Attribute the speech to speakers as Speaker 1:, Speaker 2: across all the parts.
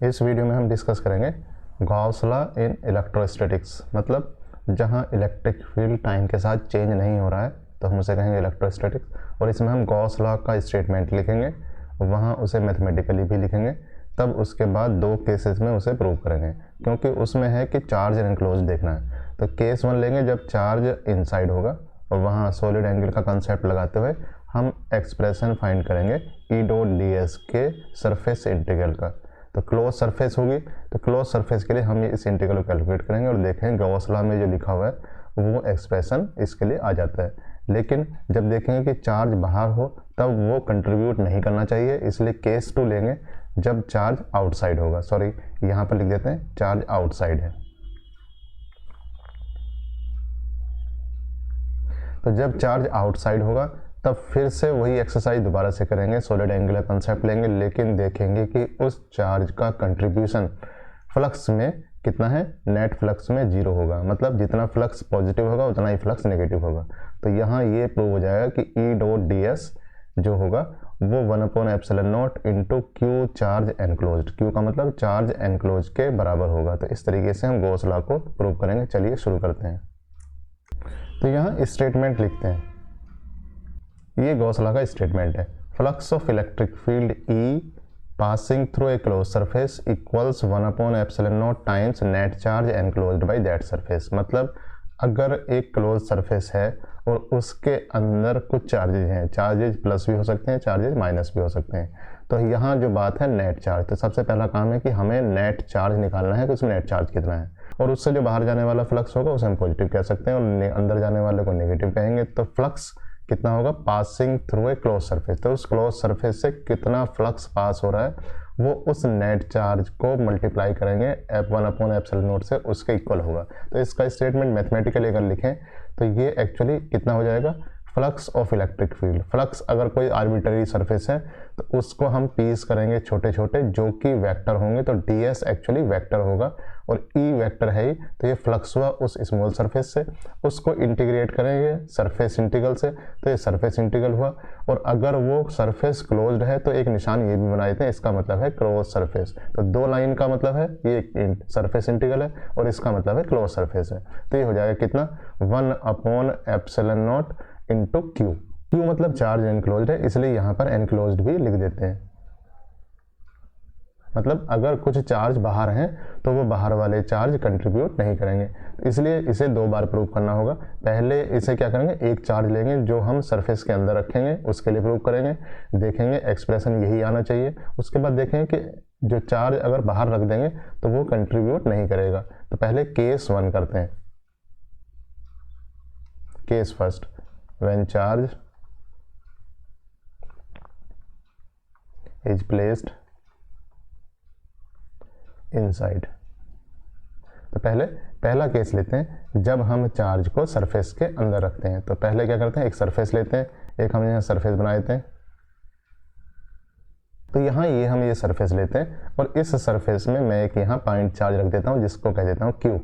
Speaker 1: इस वीडियो में हम डिस्कस करेंगे गॉस लॉ इन इलेक्ट्रोस्टैटिक्स, मतलब जहां इलेक्ट्रिक फील्ड टाइम के साथ चेंज नहीं हो रहा है तो हम उसे कहेंगे इलेक्ट्रोस्टैटिक्स। और इसमें हम गॉस लॉ का स्टेटमेंट लिखेंगे, वहां उसे मैथमेटिकली भी लिखेंगे, तब उसके बाद दो केसेस में उसे प्रूव करेंगे, क्योंकि उसमें है कि चार्ज एनक्लोज देखना है। तो केस वन लेंगे जब चार्ज इनसाइड होगा, और वहाँ सॉलिड एंगल का कंसेप्ट लगाते हुए हम एक्सप्रेशन फाइंड करेंगे ई डॉट डी एस के सरफेस इंटीग्रल का। तो क्लोज सरफेस होगी, तो क्लोज सरफेस के लिए हम इस इंटीग्रल को कैलकुलेट करेंगे और देखेंगे गॉस लॉ में जो लिखा हुआ है वो एक्सप्रेशन इसके लिए आ जाता है। लेकिन जब देखेंगे कि चार्ज बाहर हो तब वो कंट्रीब्यूट नहीं करना चाहिए, इसलिए केस टू लेंगे जब चार्ज आउटसाइड होगा। सॉरी, यहाँ पर लिख देते हैं चार्ज आउटसाइड है। तो जब चार्ज आउटसाइड होगा तब फिर से वही एक्सरसाइज दोबारा से करेंगे, सॉलिड एंगुलर कंसेप्ट लेंगे, लेकिन देखेंगे कि उस चार्ज का कंट्रीब्यूशन फ्लक्स में कितना है। नेट फ्लक्स में 0 होगा, मतलब जितना फ्लक्स पॉजिटिव होगा उतना ही फ्लक्स नेगेटिव होगा। तो यहाँ ये प्रूव हो जाएगा कि ई डॉट डी एस जो होगा वो 1/ε0 into Q charge enclose, Q का मतलब चार्ज एनक्लोज के बराबर होगा। तो इस तरीके से हम गॉस लॉ को प्रूव करेंगे। चलिए शुरू करते हैं। तो यहाँ स्टेटमेंट लिखते हैं, ये गॉस लॉ का स्टेटमेंट है। Flux of electric field E passing through a close surface equals 1/ε0 times net charge enclosed by that surface. मतलब अगर एक क्लोज सरफेस है और उसके अंदर कुछ चार्जेज हैं, चार्जेज प्लस भी हो सकते हैं, चार्जेज माइनस भी हो सकते हैं। तो यहाँ जो बात है नेट चार्ज, तो सबसे पहला काम है कि हमें नेट चार्ज निकालना है कि उसमें नेट चार्ज कितना है, और उससे जो बाहर जाने वाला फ्लक्स होगा उसे हम पॉजिटिव कह सकते हैं और अंदर जाने वाले को नेगेटिव कहेंगे। तो फ्लक्स कितना होगा passing through a close surface, तो उस क्लोज सरफेस से कितना फ्लक्स पास हो रहा है वो उस नेट चार्ज को मल्टीप्लाई करेंगे 1/ε0 से, उसके इक्वल होगा। तो इसका स्टेटमेंट मैथमेटिकली अगर लिखें तो ये एक्चुअली कितना हो जाएगा, flux of electric field. Flux अगर कोई आर्बिट्ररी सरफेस है तो उसको हम पीस करेंगे छोटे छोटे जो कि वेक्टर होंगे, तो डी एस एक्चुअली वेक्टर होगा और ई वेक्टर है ही, तो ये फ्लक्स हुआ उस स्मॉल सरफेस से, उसको इंटीग्रेट करेंगे सरफेस इंटीग्रल से, तो ये सरफेस इंटीग्रल हुआ। और अगर वो सरफेस क्लोज्ड है तो एक निशान ये भी बना देते हैं, इसका मतलब है क्लोज सरफेस। तो दो लाइन का मतलब है ये सरफेस इंटीग्रल है और इसका मतलब है क्लोज सरफेस है। तो ये हो जाएगा कितना 1/ε0 इंटू क्यू। क्यू मतलब चार्ज एनक्लोज्ड है, इसलिए यहाँ पर एनक्लोज्ड भी लिख देते हैं। मतलब अगर कुछ चार्ज बाहर हैं तो वो बाहर वाले चार्ज कंट्रीब्यूट नहीं करेंगे, इसलिए इसे दो बार प्रूव करना होगा। पहले इसे क्या करेंगे, एक चार्ज लेंगे जो हम सरफेस के अंदर रखेंगे, उसके लिए प्रूव करेंगे, देखेंगे एक्सप्रेशन यही आना चाहिए। उसके बाद देखेंगे कि जो चार्ज अगर बाहर रख देंगे तो वो कंट्रीब्यूट नहीं करेगा। तो पहले केस 1 करते हैं, case first, when charge is placed inside. तो पहला केस लेते हैं जब हम चार्ज को सरफेस के अंदर रखते हैं। तो पहले क्या करते हैं, एक सरफेस लेते हैं, एक हम यहाँ सरफेस बना देते हैं। तो यहाँ हम ये सरफेस लेते हैं और इस सरफेस में मैं एक यहाँ पॉइंट चार्ज रख देता हूँ जिसको कह देता हूँ क्यू।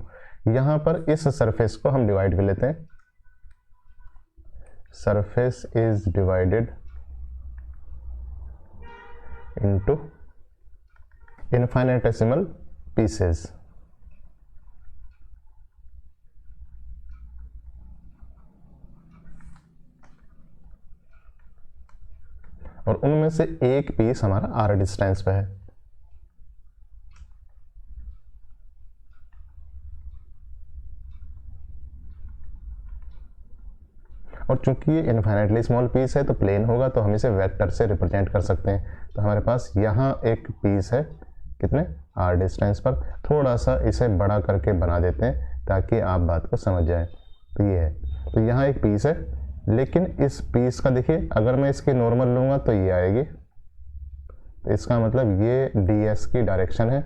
Speaker 1: यहाँ पर इस सरफेस को हम डिवाइड कर लेते हैं, surface is divided into infinitesimal pieces. और उनमें से एक पीस हमारा आर डिस्टेंस पे है। और चूंकि ये इनफाइनेटली स्मॉल पीस है तो प्लेन होगा, तो हम इसे वेक्टर से रिप्रेजेंट कर सकते हैं। तो हमारे पास यहाँ एक पीस है कितने आर डिस्टेंस पर, थोड़ा सा इसे बड़ा करके बना देते हैं ताकि आप बात को समझ जाए। तो ये है, तो यहाँ एक पीस है, लेकिन इस पीस का देखिए अगर मैं इसकी नॉर्मल लूँगा तो ये आएगी, तो इसका मतलब ये डी एस की डायरेक्शन है।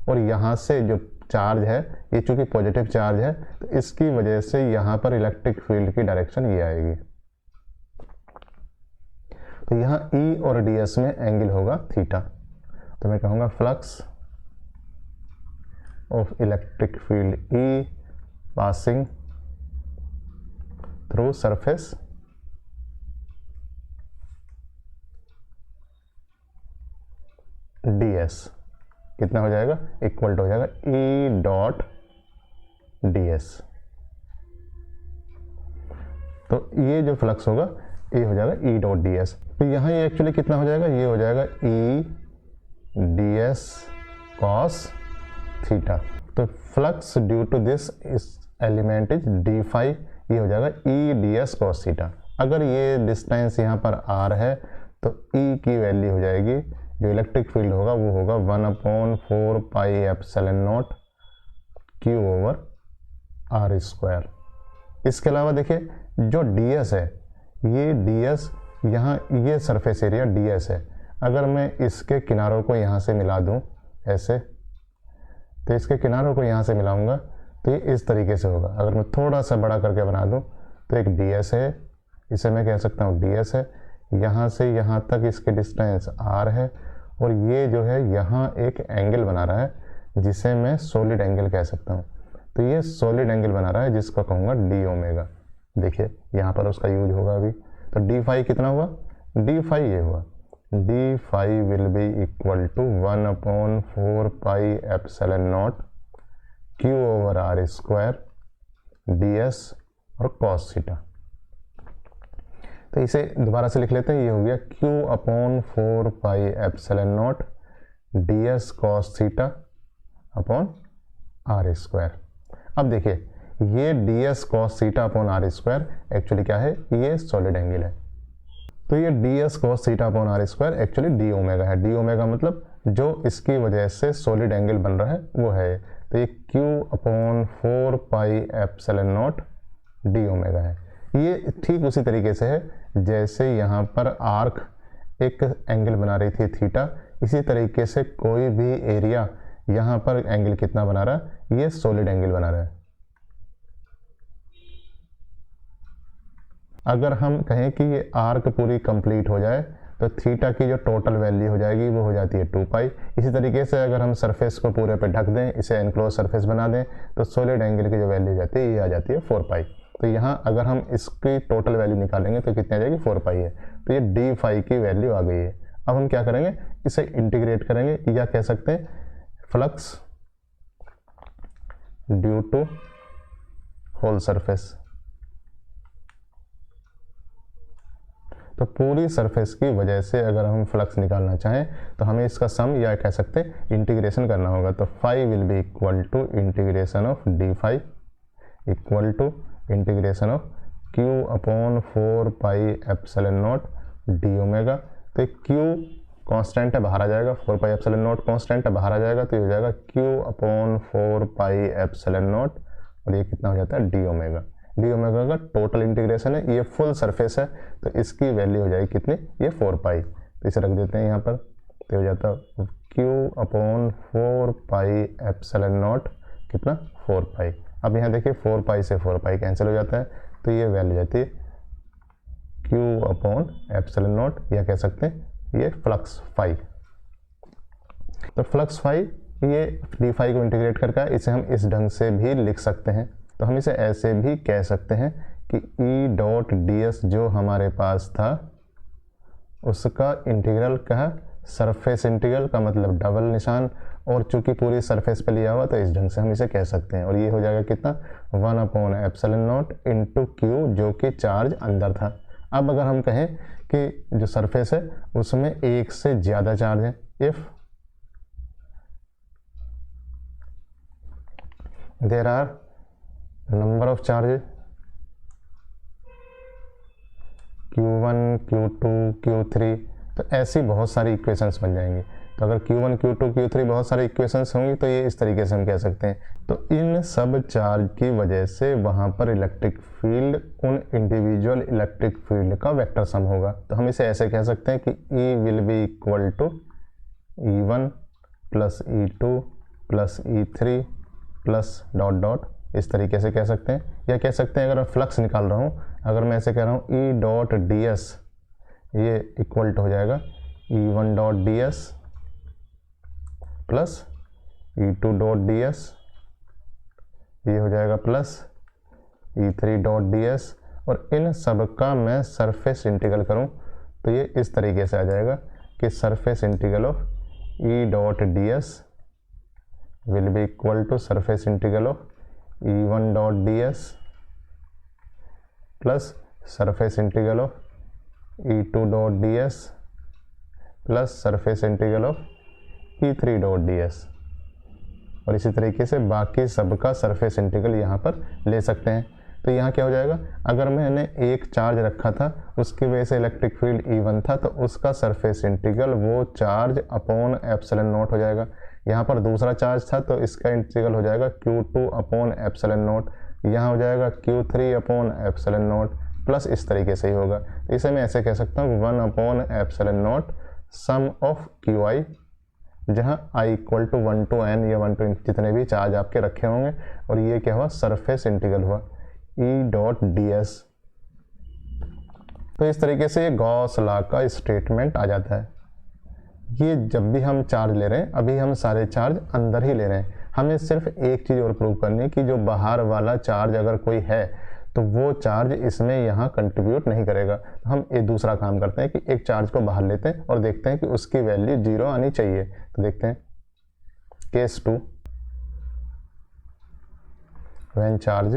Speaker 1: और यहाँ से जो चार्ज है ये चूंकि पॉजिटिव चार्ज है तो इसकी वजह से यहाँ पर इलेक्ट्रिक फील्ड की डायरेक्शन ये आएगी। तो यहाँ ई और डी एस में एंगल होगा थीटा। तो मैं कहूँगा flux of electric field E passing through surface ds कितना हो जाएगा, इक्वल टू हो जाएगा ई डॉट डी एस। तो ये जो फ्लक्स होगा ये हो जाएगा ई डॉट डी एस। तो यहाँ ये एक्चुअली कितना हो जाएगा, ये हो जाएगा E D S cos theta. तो फ्लक्स ड्यू टू दिस इस एलिमेंट इज डी फाई, ये हो जाएगा E D S cos theta. अगर ये डिस्टेंस यहाँ पर आर है तो ई की वैल्यू हो जाएगी, जो इलेक्ट्रिक फील्ड होगा वो होगा 1/4 pi epsilon naught Q over R square. इसके अलावा देखिए जो डी एस है, ये डी एस यहाँ ये सरफेस एरिया डी एस है। अगर मैं इसके किनारों को यहाँ से मिला दूँ ऐसे, तो इसके किनारों को यहाँ से मिलाऊंगा तो ये इस तरीके से होगा। अगर मैं थोड़ा सा बड़ा करके बना दूँ तो एक डी एस है, इसे मैं कह सकता हूँ डी एस है, यहाँ से यहाँ तक इसके डिस्टेंस आर है, और ये जो है यहाँ एक एंगल बना रहा है जिसे मैं सॉलिड एंगल कह सकता हूँ। तो ये सॉलिड एंगल बना रहा है जिसको कहूँगा डी ओमेगा। देखिए यहाँ पर उसका यूज होगा अभी। तो डी फाई कितना हुआ, डी फाई ये हुआ, D phi will be equal to 1/4 pi epsilon naught Q over R square D S और कॉस थीटा। तो इसे दोबारा से लिख लेते हैं, ये हो गया Q/4 pi epsilon naught D S cos theta upon R square. अब देखिए ये D S cos theta upon R square actually क्या है, ये सॉलिड एंगल है। तो ये D S cos theta upon R square actually D omega है। डी ओमेगा मतलब जो इसकी वजह से सॉलिड एंगल बन रहा है वो है। तो ये Q/4 pi epsilon naught D omega है। ये ठीक उसी तरीके से है जैसे यहाँ पर आर्क एक एंगल बना रही थी थीटा, इसी तरीके से कोई भी एरिया यहाँ पर एंगल कितना बना रहा है, ये सॉलिड एंगल बना रहा है। अगर हम कहें कि ये आर्क पूरी कंप्लीट हो जाए तो थीटा की जो टोटल वैल्यू हो जाएगी वो हो जाती है 2 पाई। इसी तरीके से अगर हम सरफेस को पूरे पे ढक दें, इसे एनक्लोज सरफेस बना दें, तो सॉलिड एंगल की जो वैल्यू जाती है ये आ जाती है 4 पाई। तो यहाँ अगर हम इसकी टोटल वैल्यू निकालेंगे तो कितनी आ जाएगी, 4 पाई है। तो ये डी फाई की वैल्यू आ गई है। अब हम क्या करेंगे, इसे इंटीग्रेट करेंगे, या कह सकते हैं flux due to whole surface. तो पूरी सरफेस की वजह से अगर हम फ्लक्स निकालना चाहें तो हमें इसका सम या कह सकते हैं इंटीग्रेशन करना होगा। तो phi will be equal to integration of D phi equal to integration of Q/4 pi epsilon naught D omega. तो Q कांस्टेंट है, बाहर आ जाएगा, 4 पाई एप्सिलॉन नॉट कांस्टेंट है, बाहर आ जाएगा, तो ये हो जाएगा Q/4 पाई एप्सिलॉन नॉट, और ये कितना हो जाता है डी ओमेगा। डी ओमेगा का टोटल इंटीग्रेशन है, ये फुल सरफेस है, तो इसकी वैल्यू हो जाएगी कितनी, ये 4 पाई। तो इसे रख देते हैं यहाँ पर, तो हो जाता है Q/4 पाई एप्सिलॉन नॉट कितना, 4 पाई। अब यहाँ देखिए 4 पाई से 4 पाई कैंसिल हो जाता है, तो ये वैल्यू जाती है Q/एप्सिलॉन नॉट, या कह सकते हैं ये फ्लक्स फाई। तो फ्लक्स फाई ये डी फाई को इंटीग्रेट करके इसे हम इस ढंग से भी लिख सकते हैं। तो हम इसे ऐसे भी कह सकते हैं कि E डॉट डी एस जो हमारे पास था उसका इंटीग्रल का सरफेस इंटीग्रल का मतलब डबल निशान, और चूंकि पूरी सरफेस पे लिया हुआ तो इस ढंग से हम इसे कह सकते हैं। और ये हो जाएगा कितना, 1/एप्सिलॉन नॉट इंटू क्यू, जो कि चार्ज अंदर था। अब अगर हम कहें कि जो सरफेस है उसमें एक से ज़्यादा चार्ज है, if there are number of charges Q1 Q2 Q3, तो ऐसी बहुत सारी इक्वेशंस बन जाएंगी। तो अगर Q1 Q2 Q3 बहुत सारी इक्वेशंस होंगी तो ये इस तरीके से हम कह सकते हैं। तो इन सब चार्ज की वजह से वहाँ पर इलेक्ट्रिक फील्ड उन इंडिविजुअल इलेक्ट्रिक फील्ड का वेक्टर सम होगा। तो हम इसे ऐसे कह सकते हैं कि E will be equal to E1 plus E2 plus E3 plus dot dot, इस तरीके से कह सकते हैं। या कह सकते हैं अगर मैं फ्लक्स निकाल रहा हूँ, अगर मैं ऐसे कह रहा हूँ E डॉट डी एस, ये इक्वल टू हो जाएगा E1 dot D S plus E2 dot D S, ये हो जाएगा plus E3 dot D S, और इन सब का मैं सरफेस इंटीग्रल करूँ तो ये इस तरीके से आ जाएगा कि surface integral of E dot D S will be equal to surface integral of E1 dot ds plus surface integral of E2 dot ds plus surface integral of E3 dot ds। और इसी तरीके से बाकी सबका surface integral यहाँ पर ले सकते हैं। तो यहाँ क्या हो जाएगा, अगर मैंने एक चार्ज रखा था उसकी वजह से इलेक्ट्रिक फील्ड E1 था तो उसका सरफेस इंटीग्रल वो चार्ज अपॉन एप्सिलॉन नॉट हो जाएगा। यहाँ पर दूसरा चार्ज था तो इसका इंटीग्रल हो जाएगा Q2 अपॉन एप्सिलॉन नॉट, यहाँ हो जाएगा Q3 upon epsilon not, plus इस तरीके से ही होगा। तो इसे मैं ऐसे कह सकता हूँ 1 upon epsilon naught sum of QI, जहाँ I equal to 1 to n या 1 to जितने भी चार्ज आपके रखे होंगे, और ये क्या हुआ, सरफेस इंटीग्रल हुआ E डॉट ds। तो इस तरीके से ये गॉस लॉ का स्टेटमेंट आ जाता है। ये जब भी हम चार्ज ले रहे हैं, अभी हम सारे चार्ज अंदर ही ले रहे हैं, हमें सिर्फ एक चीज़ और प्रूव करनी है कि जो बाहर वाला चार्ज अगर कोई है तो वो चार्ज इसमें यहाँ कंट्रीब्यूट नहीं करेगा। तो हम एक दूसरा काम करते हैं कि एक चार्ज को बाहर लेते हैं और देखते हैं कि उसकी वैल्यू 0 आनी चाहिए। तो देखते हैं केस 2, व्हेन चार्ज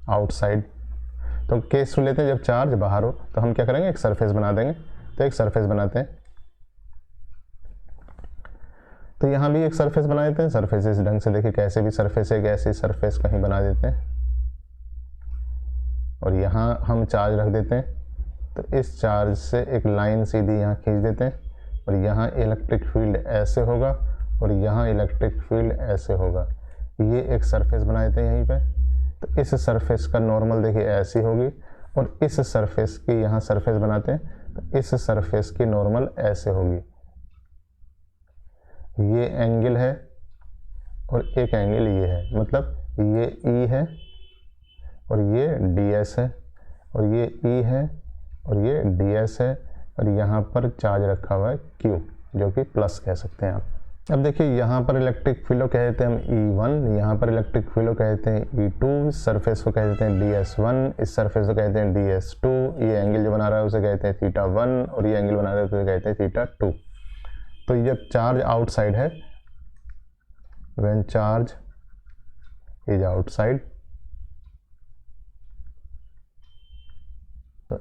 Speaker 1: आउटसाइड। तो केस 2 लेते हैं जब चार्ज बाहर हो, तो हम क्या करेंगे, एक सरफेस बना देंगे। तो एक सरफेस बनाते हैं, तो यहाँ भी एक सरफेस बना देते हैं। सरफेस इस ढंग से देखिए, कैसे भी सरफेस एक ऐसी सरफेस कहीं बना देते हैं और यहाँ हम चार्ज रख देते हैं। तो इस चार्ज से एक लाइन सीधी यहाँ खींच देते हैं और यहाँ इलेक्ट्रिक फील्ड ऐसे होगा और यहाँ इलेक्ट्रिक फील्ड ऐसे होगा। ये एक सरफेस बना देते हैं यहीं पे। तो इस सरफेस का नॉर्मल देखिए ऐसी होगी और इस सरफेस की यहाँ सरफेस बनाते हैं तो इस सरफेस की नॉर्मल ऐसे होगी। ये एंगल है और एक एंगल ये है, मतलब ये E है और ये ds है और ये E है और ये ds है और यहाँ पर चार्ज रखा हुआ है Q, जो कि प्लस कह सकते हैं आप। अब देखिए यहाँ पर इलेक्ट्रिक फील्ड को कहते हैं हम E1, यहाँ पर इलेक्ट्रिक फील्ड को कहते हैं E2, इस सरफेस को कहते हैं ds1, इस सरफेस को कहते हैं ds2, ये एंगल जो बना रहा है उसे कहते हैं θ1 और ये एंगल बना रहा है उसे कहते हैं θ2। तो ये चार्ज आउटसाइड है, व्हेन चार्ज इज आउटसाइड, तो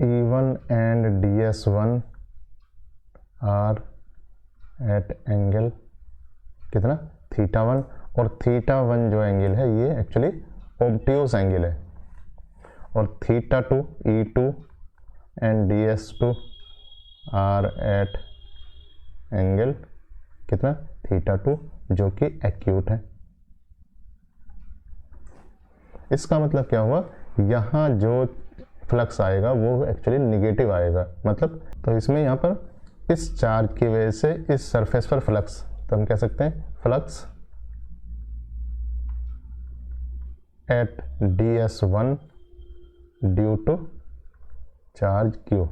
Speaker 1: E1 and ds1 are eight angle कितना, θ1, और θ1 जो एंगल है ये एक्चुअली ऑब्ट्यूज एंगल है, और θ2 E2 and ds2 are eight angle कितना, θ2, जो कि एक्यूट है। इसका मतलब क्या हुआ, यहाँ जो फ्लक्स आएगा वो एक्चुअली निगेटिव आएगा, मतलब तो इसमें यहाँ पर इस चार्ज की वजह से इस सरफेस पर फ्लक्स, तो हम कह सकते हैं flux at ds1 due to charge Q।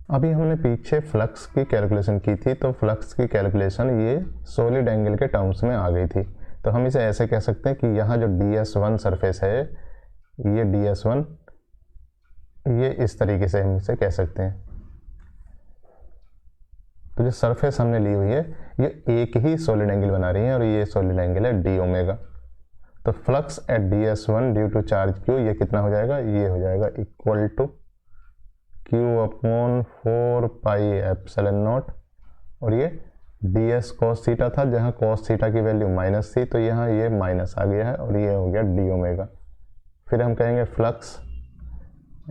Speaker 1: अभी हमने पीछे फ्लक्स की कैलकुलेशन की थी, तो फ्लक्स की कैलकुलेशन ये सॉलिड एंगल के टर्म्स में आ गई थी। तो हम इसे ऐसे कह सकते हैं कि यहाँ जो ds1 सरफेस है, ये ds1, ये इस तरीके से हम इसे कह सकते हैं। तो जो सरफेस हमने ली हुई है ये एक ही सॉलिड एंगल बना रही है और ये सॉलिड एंगल है d ओमेगा। तो flux at ds1 due to charge Q, ये कितना हो जाएगा, ये हो जाएगा equal to Q upon 4 pi epsilon naught, और ये ds cos थीटा था, जहाँ cos थीटा की वैल्यू माइनस थी, तो यहाँ ये माइनस आ गया है और ये हो गया d ओमेगा। फिर हम कहेंगे flux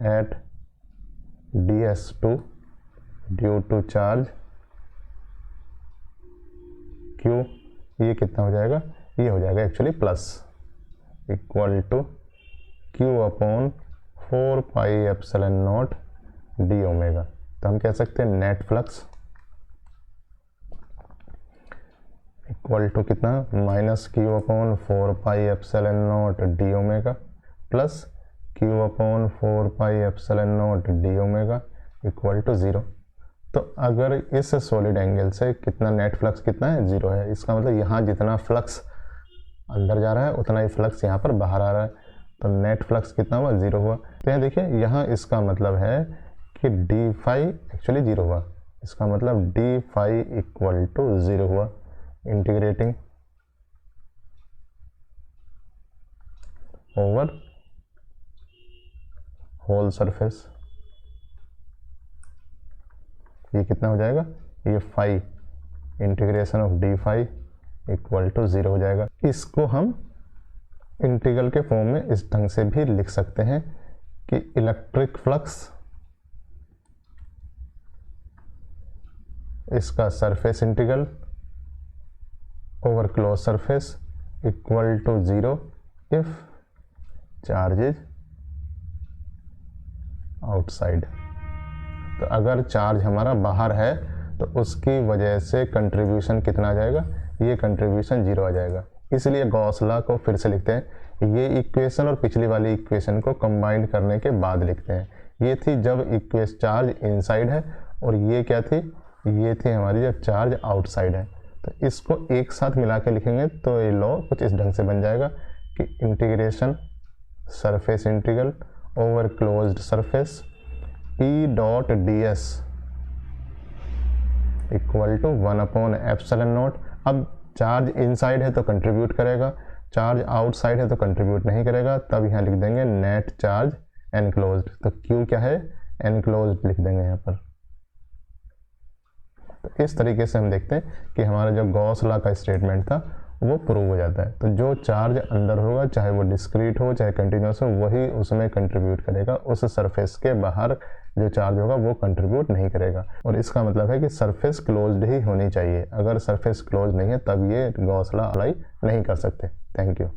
Speaker 1: at ds2 due to charge Q, ये कितना हो जाएगा, ये हो जाएगा actually plus, equal to Q upon 4 pi epsilon naught d omega. तो हम कह सकते हैं नेट फ्लक्स इक्वल टू कितना, minus Q upon 4 pi epsilon naught d omega plus Q upon 4 pi epsilon naught d omega equal to 0। तो अगर इस solid angle से कितना नेट फ्लक्स कितना है, 0 है। इसका मतलब यहाँ जितना फ्लक्स अंदर जा रहा है उतना ही फ्लक्स यहाँ पर बाहर आ रहा है। तो नेट फ्लक्स कितना हुआ, 0 हुआ। तो यहाँ देखिए, यहाँ इसका मतलब है कि डी फाई एक्चुअली 0 हुआ, इसका मतलब डी फाई इक्वल टू 0 हुआ। इंटीग्रेटिंग ओवर होल सरफेस, ये कितना हो जाएगा, ये phi integration of D phi equal to 0 हो जाएगा। इसको हम इंटीग्रल के फॉर्म में इस ढंग से भी लिख सकते हैं कि इलेक्ट्रिक फ्लक्स इसका surface integral over close surface equal to 0 if charge is outside. तो अगर चार्ज हमारा बाहर है तो उसकी वजह से कंट्रीब्यूशन कितना आ जाएगा, ये कंट्रीब्यूशन 0 आ जाएगा। इसलिए गॉस लॉ को फिर से लिखते हैं, ये इक्वेशन और पिछली वाली इक्वेशन को कंबाइन करने के बाद लिखते हैं। ये थी जब इक्वेशन चार्ज इनसाइड है, और ये क्या थी, ये थी हमारी जब चार्ज आउटसाइड है। तो इसको एक साथ मिला के लिखेंगे तो ये लॉ कुछ इस ढंग से बन जाएगा कि integration surface integral over closed surface E dot D S equal to 1/ε0। अब चार्ज इनसाइड है तो कंट्रीब्यूट करेगा, चार्ज आउटसाइड है तो कंट्रीब्यूट नहीं करेगा, तब यहाँ लिख देंगे नेट चार्ज एनक्लोज्ड। तो क्यू क्या है, एनक्लोज्ड लिख देंगे यहाँ पर। तो इस तरीके से हम देखते हैं कि हमारा जो गॉस लॉ का स्टेटमेंट था वो प्रूव हो जाता है। तो जो चार्ज अंदर होगा, चाहे वो डिस्क्रीट हो चाहे कंटिन्यूस हो, वही उसमें कंट्रीब्यूट करेगा। उस सरफेस के बाहर जो चार्ज होगा वो कंट्रीब्यूट नहीं करेगा। और इसका मतलब है कि सरफेस क्लोज्ड ही होनी चाहिए। अगर सरफेस क्लोज नहीं है तब ये गॉस लॉ अप्लाई नहीं कर सकते। Thank you.